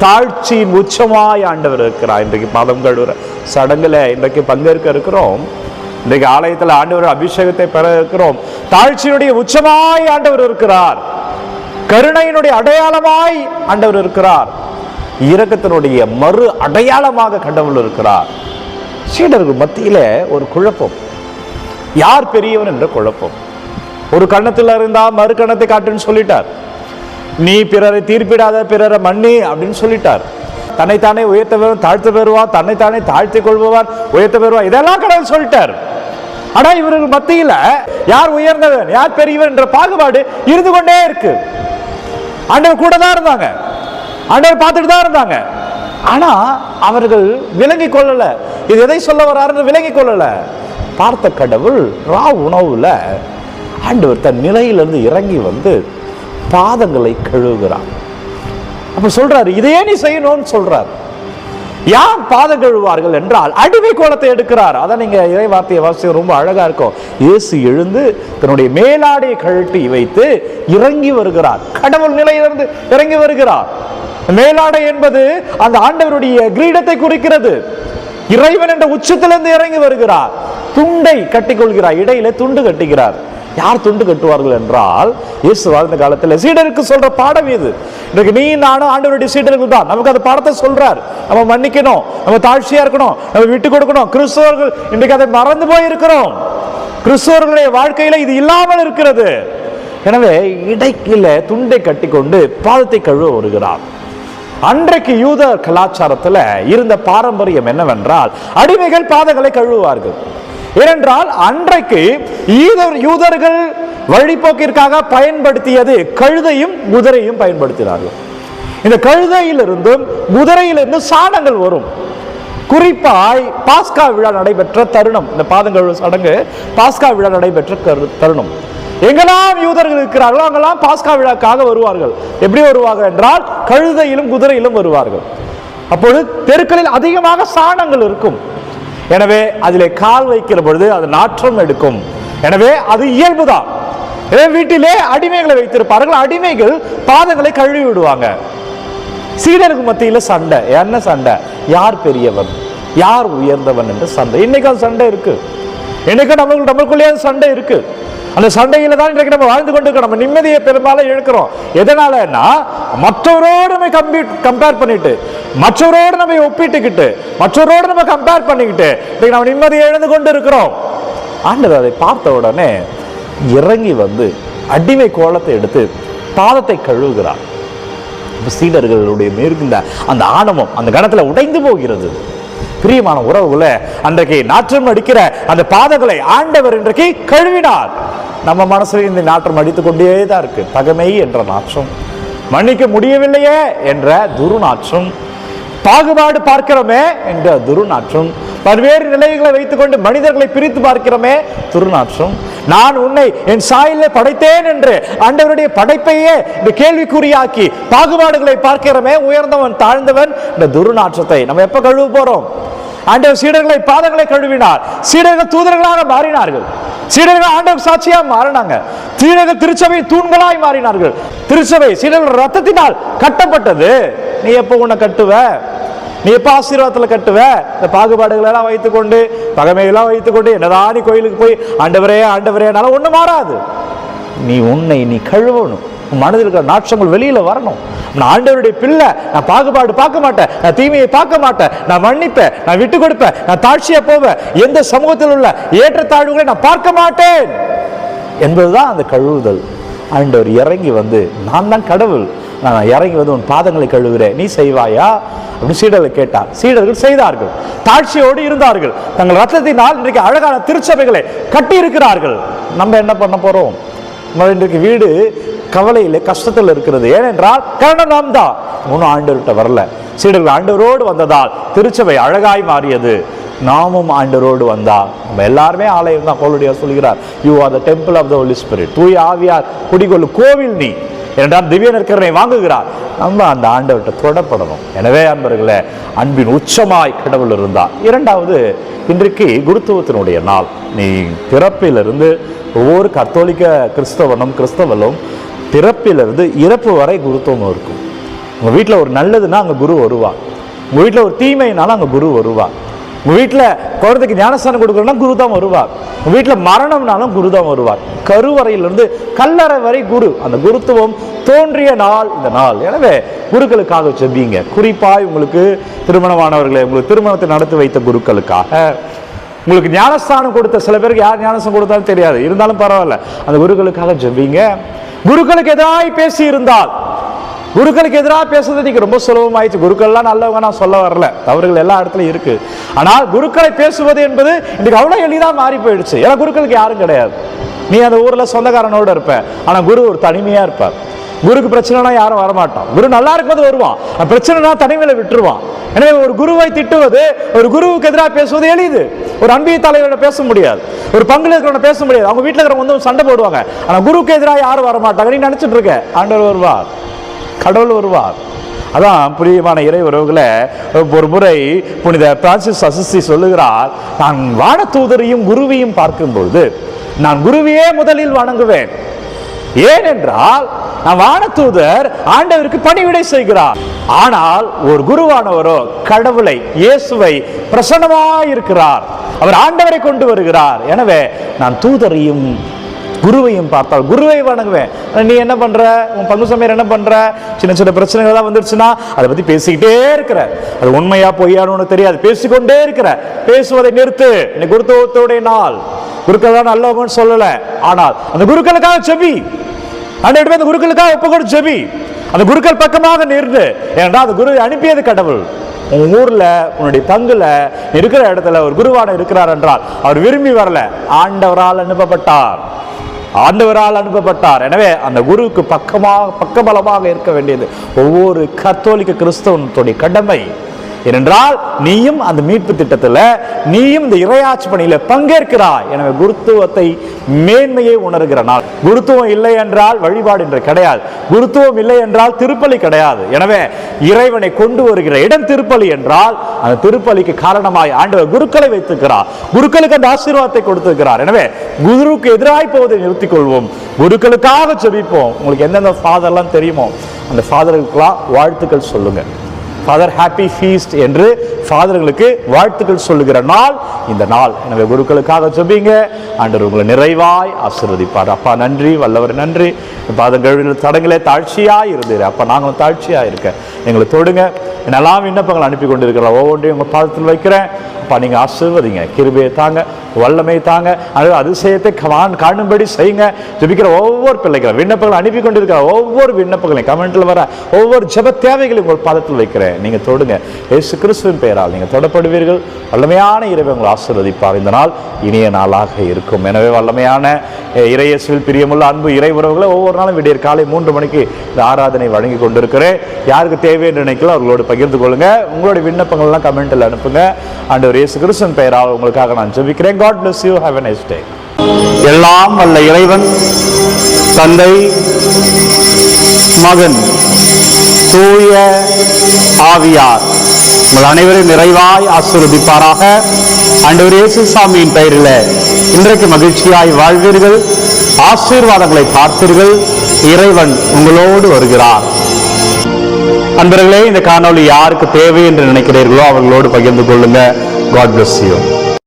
தாழ்ச்சியின் உச்சமாய் ஆண்டவர் இருக்கிறார். இன்றைக்கு பாதம் கழுவுற சடங்குல இன்றைக்கு பங்கேற்க இருக்கிறோம். இன்றைக்கு ஆலயத்தில் ஆண்டவர் அபிஷேகத்தை பெற இருக்கிறோம். தாழ்ச்சியினுடைய உச்சமாய் ஆண்டவர் இருக்கிறார். கருணையினுடைய அடையாளமாய் ஆண்டவர் இருக்கிறார். இரக்கத்தினுடைய மறு அடையாளமாக கடவுள் இருக்கிறார். சீடர்கள் மத்தியில ஒரு குழப்பம், யார் பெரியவன் என்ற குழப்பம். ஒரு கண்ணத்தில் இருந்தா மறு கண்ணத்தை காட்டுன்னு சொல்லிட்டார். நீ பிறரை தீர்ப்பிடாத, பிறரை மன்னி அப்படின்னு சொல்லிட்டார். தன்னைத்தானே உயர்த்த பெறுவான், தாழ்த்த பெறுவான், தன்னைத்தானே தாழ்த்தி கொள்பவான், உயர்த்த பெறுவான், இதெல்லாம் கடவுள் சொல்லிட்டார். ஆனா இவர்கள் மத்தியில யார் உயர்ந்தவன், யார் பெரியவன் என்ற பாகுபாடு இருந்து கொண்டே இருக்கு. ஆண்டவர் கூட தான் இருந்தாங்க, ஆண்டவர் பார்த்துட்டு தான் இருந்தாங்க. ஆனா அவர்கள் விளங்கி கொள்ளல, இது எதை சொல்ல வர்றாருன்னு விளங்கி கொள்ளல. பார்த்த கடவுள் உணவுல ஆண்டவர் தன் நிலையிலிருந்து இறங்கி வந்து பாதங்களை கழுவுகிறார். அப்ப சொல்றாரு, இதையே நீ செய்யணும்னு சொல்றார். யார் பாதம் கழுவார்கள் என்றால் அடிமை கோலத்தை எடுக்கிறார். அதான் நீங்க இறை வார்த்தையை வாசிக்க ரொம்ப அழகா இருக்கும். இயேசு எழுந்து தன்னுடைய மேலாடையை கழட்டி வைத்து இறங்கி வருகிறார். கடவுள் நிலையிலிருந்து இறங்கி வருகிறார். மேலாடை என்பது அந்த ஆண்டவருடைய கிரீடத்தை குறிக்கிறது. இறைவன் என்ற உச்சத்திலிருந்து இறங்கி வருகிறார். துண்டை கட்டிக்கொள்கிறார், இடையில துண்டு கட்டுகிறார். யார் துண்டு கட்டுவார்கள் என்றால் இயேசு வாழ்ந்த காலத்தில் சீடருக்கு சொல்ற பாடம் இது. இன்னைக்கு நீ நானும் ஆண்டவருடைய சீடர்கள் தான். நமக்கு அந்த பாடத்தை சொல்றார். நம்ம மன்னிக்கணும், நம்ம தாழ்ச்சியா இருக்கணும், நம்ம விட்டு கொடுக்கணும். கிறிஸ்தவர்கள் இன்றைக்கு அதை மறந்து போய் இருக்கிறோம். கிறிஸ்தவர்களுடைய வாழ்க்கையில இது இல்லாமல் இருக்கிறது. எனவே இடைக்கில துண்டை கட்டி கொண்டு பாதத்தை கழுவ வருகிறார். அன்றைக்கு யூத கலாச்சாரத்துல இருந்த பாரம்பரியம் என்னவென்றால் அடிமைகள் பாதங்களை கழுவுவார்கள். ஏனென்றால் அன்றைக்கு யூதர்கள் வழிபோக்கிற்காக பயன்படுத்தியது கழுதையும் குதிரையும் பயன்படுத்தினார்கள். இந்த கழுதையிலிருந்தும் குதிரையிலிருந்தும் சாணங்கள் வரும். குறிப்பாய் பாஸ்கா விழா நடைபெற்ற தருணம், இந்த பாதங்கழுவு சடங்கு பாஸ்கா விழா நடைபெற்ற தருணம். எங்கெல்லாம் யூதர்கள் இருக்கிறார்களோ அங்கெல்லாம் பாஸ்கா விழாக்காக வருவார்கள். எப்படி வருவார்கள் என்றால் கழுதையிலும் குதிரையிலும் வருவார்கள். அப்பொழுது தெருக்களில் அதிகமாக சாணங்கள் இருக்கும். எனவே அதிலே கால் வைக்கிற பொழுது அது நாற்றம் எடுக்கும். எனவே அது இயல்புதான். வீட்டிலே அடிமைகளை வைத்திருப்பார்கள். அடிமைகள் பாதங்களை கழுவி விடுவாங்க. சீடருக்கு மத்தியில சண்டை. என்ன சண்டை? யார் பெரியவன், யார் உயர்ந்தவன் என்று சண்டை. இன்னைக்கு அந்த சண்டை இருக்கு. இன்னைக்கு நம்மளுக்குள்ளே சண்டை இருக்கு. அந்த சண்டையில தான் இன்றைக்கு நம்ம வாழ்ந்து கொண்டு இருக்கோம். நம்ம நிம்மதியை பெரும்பாலும் இழக்கிறோம். எதனாலன்னா மற்றவரோடு நம்ம கம்பேர் பண்ணிட்டு, மற்றவரோடு நம்ம ஒப்பிட்டுக்கிட்டு, மற்றவரோடு நம்ம கம்பேர் பண்ணிக்கிட்டு இன்றைக்கு நம்ம நிம்மதியை இழந்து கொண்டு இருக்கிறோம். ஆண்டவர் அதை பார்த்த உடனே இறங்கி வந்து அடிமை கோலத்தை எடுத்து பாதத்தை கழுவுகிறார். சீடர்களுடைய மேற்கின்ற அந்த ஆணவம் அந்த கணத்துல உடைந்து போகிறது. பிரியமான உறவுகளை அன்றைக்கு நாற்றம் அடிக்கிற அந்த பாதங்களை ஆண்டவர் இன்றைக்கு கழுவினார். நம்ம மனசுல இந்த நாற்றம் அடித்துக் கொண்டே தான் இருக்கு. பகைமை என்ற நாற்றம், மன்னிக்க முடியவில்லையே என்ற துர்நாற்றம், பாகுபாடு பார்க்கிறோமே என்ற துர்நாற்றம், பல்வேறு நிலைகளை வைத்துக் கொண்டு மனிதர்களை பிரித்து பார்க்கிறோமே துர்நாற்றம், நான் உன்னை என் சாயலை படைத்தேன் என்று ஆண்டவருடைய படைப்பையே இந்த கேள்விக்குறியாக்கி பாகுபாடுகளை பார்க்கிறோமே, உயர்ந்தவன் தாழ்ந்தவன் இந்த துர்நாற்றத்தை நம்ம எப்ப கழுவ போறோம்? ஆண்டவர் சீடர்களை பாதங்களை கழுவினார். சீடர்கள் தூதர்களாக மாறினார்கள். சீடர்கள் ஆண்டவர் சாட்சியா மாறினாங்க. சீடர்கள் திருச்சபை தூண்களாய் மாறினார்கள். திருச்சபை சீடர்கள் ரத்தத்தினால் கட்டப்பட்டது. நீ எப்ப உன்னை கட்டுவ? நீ எப்ப ஆசீர்வாதத்துல கட்டுவ? இந்த பாகுபாடுகள் எல்லாம் வைத்துக்கொண்டு, பகைமையெல்லாம் வைத்துக்கொண்டு என்னதான் நீ கோயிலுக்கு போய் ஆண்டவரே ஆண்டவரேனால ஒண்ணு மாறாது. உன்னை நீ கழுவணும். மனதில் இருக்கிற நாற்றங்கள் வெளியில வரணும். நான் ஆண்டவருடைய பிள்ளை, நான் பாகுபாடு பார்க்க மாட்டேன், நான் தீமையை பார்க்க மாட்டேன், நான் மன்னிப்பேன், நான் விட்டு கொடுப்பேன், நான் தாழ்ச்சியா போவேன், எந்த சமூகத்தில் உள்ள ஏற்றத்தாழ்வுகளை நான் பார்க்க மாட்டேன் என்பதுதான் அந்த கழுவுதல். ஆண்டவர் இறங்கி வந்து நான் தான் கடவுள், நான் இறங்கி வந்து உன் பாதங்களை கழுவுறேன், நீ செய்வாயா அப்படின்னு சீடர்கள் கேட்டார். சீடர்கள் செய்தார்கள். தாழ்ச்சியோடு இருந்தார்கள். தங்கள் ரத்தத்தினால் இன்றைக்கு அழகான திருச்சபைகளை கட்டி இருக்கிறார்கள். நம்ம என்ன பண்ண போறோம்? இன்றைக்கு வீடு கவலையில் கஷ்டத்தில் இருக்கிறது. ஏனென்றால் காரணம் நாம் தான். ஒன்னும் ஆண்டவர்கிட்ட வரல. சீடர்கள் ஆண்டவரோடு வந்ததால் திருச்சபை அழகாய் மாறியது. நாமும் ஆண்டவரோடு வந்தால் நம்ம எல்லாருமே ஆலயம் தான். பவுல் சொல்கிறார், you are the temple of the Holy Spirit. தூய ஆவியார் குடிகொள்ளும் கோவில் நீ என்றால் திவ்ய நற்கருணை வாங்குகிறார். நம்ம அந்த ஆண்டவர்கிட்ட தொடப்படணும். எனவே அன்பர்களே, அன்பின் உச்சமாய் கடவுள் இருந்தார். இரண்டாவது, இன்றைக்கு குருத்துவத்தினுடைய நாள். நீ பிறப்பிலிருந்து ஒவ்வொரு கத்தோலிக்க கிறிஸ்தவனும் பிறப்பிலிருந்து இறப்பு வரை குருத்துவம் இருக்கும். உங்கள் வீட்டில் ஒரு நல்லதுன்னா அங்கே குரு வருவார். உங்கள் வீட்டில் ஒரு தீமைனாலும் அங்கே குரு வருவார். உங்கள் வீட்டில் குழந்தைக்கு ஞானஸ்தானம் கொடுக்குறோன்னா குரு தான் வருவார். உங்கள் வீட்டில் மரணம்னாலும் குரு தான் வருவார். கருவறையிலிருந்து கல்லறை வரை குரு. அந்த குருத்துவம் தோன்றிய நாள் இந்த நாள். எனவே குருக்களுக்காக ஜெபிங்க. குறிப்பாய் உங்களுக்கு திருமணமானவர்களை, உங்களுக்கு திருமணத்தை நடத்தி வைத்த குருக்களுக்காக, உங்களுக்கு ஞானஸ்தானம் கொடுத்த சில பேருக்கு யார் ஞானஸ்தானம் கொடுத்தாலும் தெரியாது, இருந்தாலும் பரவாயில்ல, அந்த குருக்களுக்காக ஜெபிங்க. குருக்களுக்கு எதிராக பேசி இருந்தால், குருக்களுக்கு எதிராக பேசுறது இன்னைக்கு ரொம்ப சுலபமாயிடுச்சு. குருக்கள்லாம் நல்லவங்க நான் சொல்ல வரல, தவறுகள் எல்லா இடத்துலையும் இருக்கு. ஆனால் குருக்களை பேசுவது என்பது இன்னைக்கு அவ்வளோ எளிதாக மாறி போயிடுச்சு. ஏன்னா குருக்களுக்கு யாரும் கிடையாது. நீ அந்த ஊரில் சொந்தக்காரனோட இருப்ப, ஆனால் குரு ஒரு தனிமையாக இருப்பார். குருக்கு பிரச்சனைனா யாரும் வரமாட்டான். குரு நல்லா இருக்கும்போது வருவான், பிரச்சனைனா தனிமையில விட்டுருவான். எனவே ஒரு குருவை திட்டுவது, ஒரு குருவுக்கு எதிராக பேசுவது எளிது. ஒரு அன்பிய தலைவரோட பேச முடியாது, ஒரு பங்குல இருக்கிறவங்க பேச முடியாது. அவங்க வீட்டில் இருக்கிறவங்க வந்து சண்டை போடுவாங்க. ஆனால் குருவுக்கு எதிராக யாரும் வரமாட்டாங்க. நீ நினைச்சிட்டு இருக்க, ஆண்டவர் வருவார், கடவுள் வருவார். அதான் பிரியமான இறை உறவுகளை, ஒரு முறை புனித பிரான்சிஸ் அசிசி சொல்லுகிறார், நான் வானதூதரையும் குருவையும் பார்க்கும்போது நான் குருவையே முதலில் வணங்குவேன். ஏனென்றால் நான் வானதூதர் ஆண்டவருக்கு பணிவிடை செய்கிறார். ஆனால் ஒரு குருவானவரோ கடவுளை, இயேசுவை பிரசன்னமாயிருக்கிறார். அவர் ஆண்டவரை கொண்டு வருகிறார். எனவே நான் தூதரையும் குருவையும் பார்த்தால் குருவை வணங்குவேன். நீ என்ன பண்ற, உன் பங்கு சமையல் என்ன பண்ற, சின்ன சின்ன பிரச்சனைகள் தான் வந்துருச்சுன்னா அதை பத்தி பேசிக்கிட்டே இருக்கிற, அது உண்மையா பொய்யானு தெரியாது, பேசிக்கொண்டே இருக்கிற. பேசுவதை நிறுத்து. இன்னைக்கு குருத்துவத்தோடைய நாள். குருக்கள் தான் நல்லவங்கன்னு சொல்லல, ஆனால் அந்த குருக்களுக்காக செவி. அந்த குருக்களுக்காக ஒப்புக்கொடு செவி. அந்த குருக்கள் பக்கமாக நிறுத்து. ஏன்னா அந்த குரு அனுப்பியது கடவுள். உன் ஊர்ல, உன்னுடைய பங்குல, இருக்கிற இடத்துல ஒரு குருவான இருக்கிறார் என்றால் அவர் விரும்பி வரல, ஆண்டவரால் அனுப்பப்பட்டார். ஆண்டவரால் அனுப்பப்பட்டார். எனவே அந்த குருவுக்கு பக்கபலமாக இருக்க வேண்டியது ஒவ்வொரு கத்தோலிக்க கிறிஸ்தவனுடைய கடமை. ஏனென்றால் நீயும் அந்த மீட்பு திட்டத்தில், நீயும் இந்த இறையாட்சி பணியில பங்கேற்கிறாய். எனவே குருத்துவத்தை மேன்மையை உணர்கிற நாள். குருத்துவம் இல்லை என்றால் வழிபாடு என்று கிடையாது. குருத்துவம் இல்லை என்றால் திருப்பலி கிடையாது. எனவே இறைவனை கொண்டு வருகிற இடம் திருப்பலி என்றால் அந்த திருப்பலிக்கு காரணமாய் ஆண்டவர் குருக்களை வைத்திருக்கிறார். குருக்களுக்கு அந்த ஆசீர்வாதத்தை கொடுத்திருக்கிறார். எனவே குருவுக்கு எதிராய் போவதை நிறுத்திக் கொள்வோம். குருக்களுக்காக ஜெபிப்போம். உங்களுக்கு எந்தெந்த ஃபாதர்லாம் தெரியுமோ அந்த ஃபாதர்களுக்கெல்லாம் வாழ்த்துக்கள் சொல்லுங்க. ஃபாதர் ஹாப்பி ஃபீஸ்ட் என்று ஃபாதர்களுக்கு வாழ்த்துக்கள் சொல்லுகிற நாள் இந்த நாள். எனவே குருக்களுக்காக ஜெபிங்க. ஆண்டவர் உங்களை நிறைவாய் ஆசீர்வதிப்பார். அப்பா நன்றி, வல்லவர் நன்றி. பாதங்கள் தடங்களே தாழ்ச்சியாய் இருந்தீர். அப்பா நாங்களும் தாழ்ச்சியாக இருக்க எங்களை தொடுங்க. என்னெல்லாம் விண்ணப்பங்கள் அனுப்பி கொண்டிருக்கிறோம் ஒவ்வொன்றையும் உங்கள் பாதத்தில் வைக்கிறேன். அப்பா நீங்கள் ஆசீர்வதிங்க, கிருபையை தாங்க, வல்லமை தாங்க, அதிசயத்தை காணும்படி செய்யுங்க. ஜெபிக்கிற ஒவ்வொரு பிள்ளைகளும் விண்ணப்பங்கள் அனுப்பி கொண்டிருக்கிற ஒவ்வொரு விண்ணப்பங்களையும், கமெண்ட்ல வர ஒவ்வொரு ஜெப தேவைகளையும் உங்கள் பாதத்தில் வைக்கிறேன். நீங்க தொடுங்க. இயேசு கிறிஸ்துவின் பெயரால் நீங்க தொடப்படுவீர்கள். வல்லமையான இறைவனை உங்களை ஆசீர்வதிப்பார். இந்த நாள் இனிய நாளாக இருக்கும். எனவே வல்லமையான இறையேசுவில் பிரியமுள்ள அன்பு இறை உறவுகளை ஒவ்வொரு நாளும் விடியற் காலை 3 மணிக்கு இந்த ஆராதனை வழங்கி கொண்டிருக்கிறேன். யாருக்கு தேவை என்று நினைக்கலாம் அவர்களோடு பகிர்ந்து கொள்ளுங்க. உங்களுடைய விண்ணப்பங்கள்லாம் கமெண்ட்ல அனுப்புங்க. ஆண்டவர் இயேசு கிறிஸ்துவின் பெயரால் உங்களுக்காக நான் ஜெபிக்கிறேன். God bless you. Have a nice day. எல்லாம் வல்ல இறைவன், தந்தை, மகன், தூய ஆவியார் உங்கள் அனைவரும் நிறைவாய் ஆசீர்வதிப்பாராக. ஆண்டவர் இயேசு சாமியின் பெயரில் இன்றைக்கு மகிழ்ச்சியாய் வாழ்வீர்கள், ஆசீர்வாதங்களை பார்ப்பீர்கள். இறைவன் உங்களோடு வருகிறார். அன்பர்களே, இந்த காணொளி யாருக்கு தேவை என்று நினைக்கிறீர்களோ அவர்களோடு பகிர்ந்து கொள்ளுங்க. God bless you.